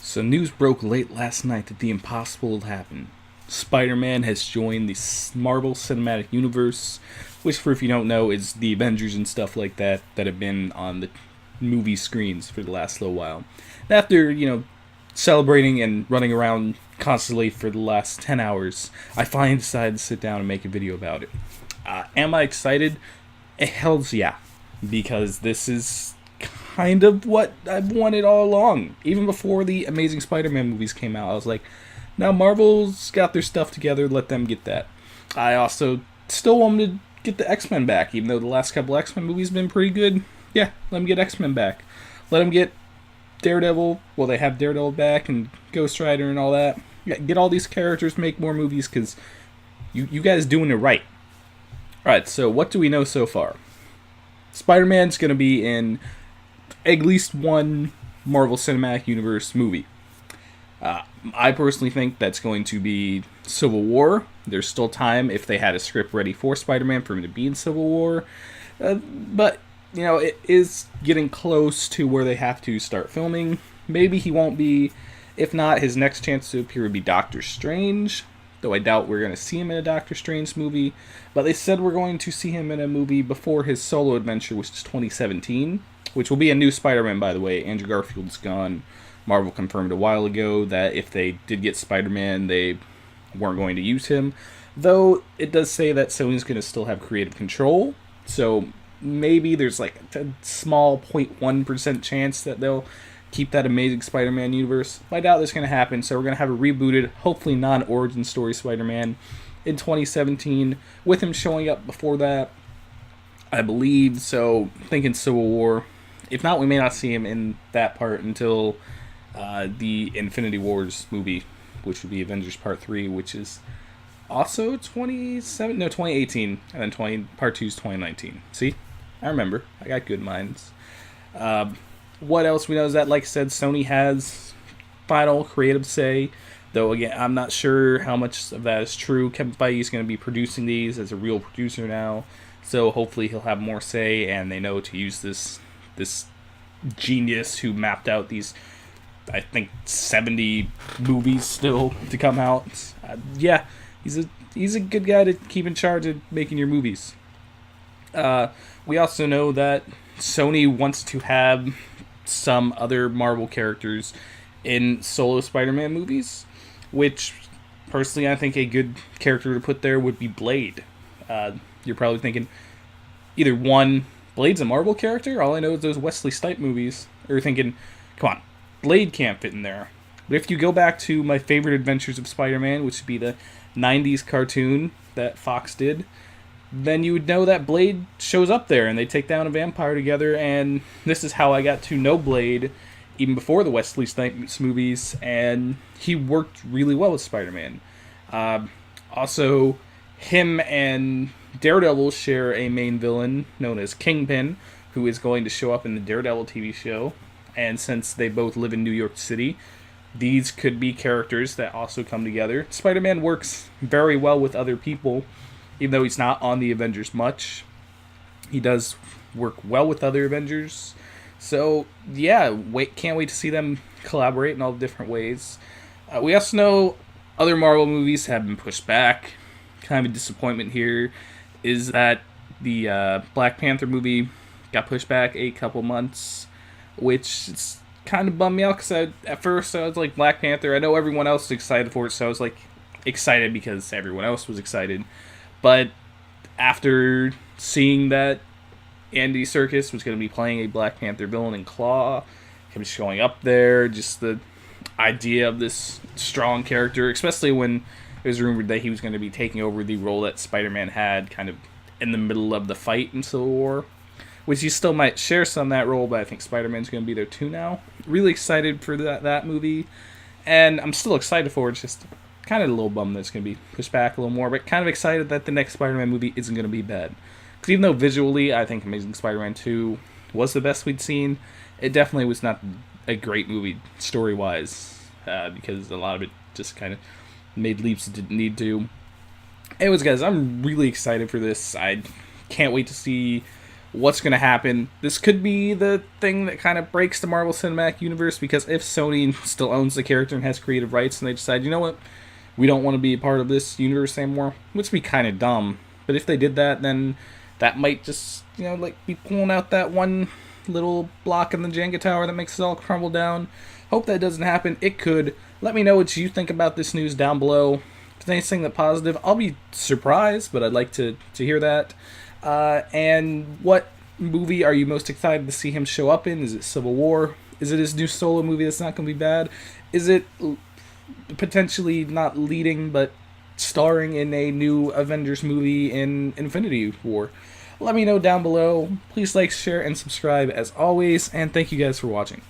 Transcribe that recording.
So news broke late last night that the impossible had happened. Spider-Man has joined the Marvel Cinematic Universe, which, for if you don't know, is the Avengers and stuff like that that have been on the movie screens for the last little while. And after, celebrating and running around constantly for the last 10 hours, I finally decided to sit down and make a video about it. Am I excited? Hell's yeah. Because this is kind of what I've wanted all along. Even before the Amazing Spider-Man movies came out, I was like, now Marvel's got their stuff together, let them get that. I also still wanted to get the X-Men back, even though the last couple X-Men movies have been pretty good. Yeah, let them get X-Men back. Let them get Daredevil. Well, they have Daredevil back and Ghost Rider and all that. Yeah, get all these characters, make more movies, because you guys doing it right. Alright, so what do we know so far? Spider-Man's going to be in at least one Marvel Cinematic Universe movie. I personally think that's going to be Civil War. There's still time if they had a script ready for Spider-Man for him to be in Civil War. But, it is getting close to where they have to start filming. Maybe he won't be. If not, his next chance to appear would be Doctor Strange. Though I doubt we're going to see him in a Doctor Strange movie. But they said we're going to see him in a movie before his solo adventure, which is 2017. Which will be a new Spider-Man, by the way. Andrew Garfield's gone. Marvel confirmed a while ago that if they did get Spider-Man, they weren't going to use him. Though, it does say that Sony's going to still have creative control. So, maybe there's like a small 0.1% chance that they'll keep that Amazing Spider-Man universe. I doubt that's going to happen, so we're going to have a rebooted, hopefully non-origin story Spider-Man in 2017, with him showing up before that, I believe. So, thinking Civil War. If not, we may not see him in that part until the Infinity Wars movie, which would be Avengers Part 3, which is also 2018, and then Part 2 is 2019. See? I remember. I got good minds. What else we know is that, like I said, Sony has final creative say, though, again, I'm not sure how much of that is true. Kevin Feige is going to be producing these as a real producer now, so hopefully he'll have more say, and they know to use this genius who mapped out these, I think, 70 movies still to come out. Yeah, he's a good guy to keep in charge of making your movies. We also know that Sony wants to have some other Marvel characters in solo Spider-Man movies, which, personally, I think a good character to put there would be Blade. You're probably thinking, either one, Blade's a Marvel character? All I know is those Wesley Snipes movies. Or you're thinking, come on, Blade can't fit in there. But if you go back to my favorite Adventures of Spider-Man, which would be the 90s cartoon that Fox did, then you would know that Blade shows up there and they take down a vampire together, and this is how I got to know Blade even before the Wesley Snipes movies, and he worked really well with Spider-Man. Also, him and Daredevil share a main villain known as Kingpin, who is going to show up in the Daredevil TV show, and since they both live in New York City, these could be characters that also come together. Spider-Man works very well with other people, even though he's not on the Avengers much. He does work well with other Avengers. So, yeah, can't wait to see them collaborate in all different ways. We also know other Marvel movies have been pushed back. Kind of a disappointment here is that the Black Panther movie got pushed back a couple months, which it's kind of bummed me out because at first I was like, Black Panther, I know everyone else is excited for it, so I was like excited because everyone else was excited. But after seeing that Andy Serkis was going to be playing a Black Panther villain in Claw, him showing up there, just the idea of this strong character, especially when it was rumored that he was going to be taking over the role that Spider-Man had kind of in the middle of the fight in Civil War, which he still might share some of that role, but I think Spider-Man's going to be there too now. Really excited for that movie, and I'm still excited for it, it's just kind of a little bummed that it's going to be pushed back a little more, but kind of excited that the next Spider-Man movie isn't going to be bad. Because even though visually I think Amazing Spider-Man 2 was the best we'd seen, it definitely was not a great movie story-wise, because a lot of it just kind of made leaps it didn't need to. Anyways, guys, I'm really excited for this. I can't wait to see what's going to happen. This could be the thing that kind of breaks the Marvel Cinematic Universe, because if Sony still owns the character and has creative rights and they decide, you know what, we don't want to be a part of this universe anymore, which would be kind of dumb. But if they did that, then that might just, like be pulling out that one little block in the Jenga tower that makes it all crumble down. Hope that doesn't happen. It could. Let me know what you think about this news down below. If there's anything that positive, I'll be surprised, but I'd like to hear that. And what movie are you most excited to see him show up in? Is it Civil War? Is it his new solo movie that's not going to be bad? Is it potentially not leading, but starring in a new Avengers movie in Infinity War? Let me know down below. Please like, share, and subscribe as always, and thank you guys for watching.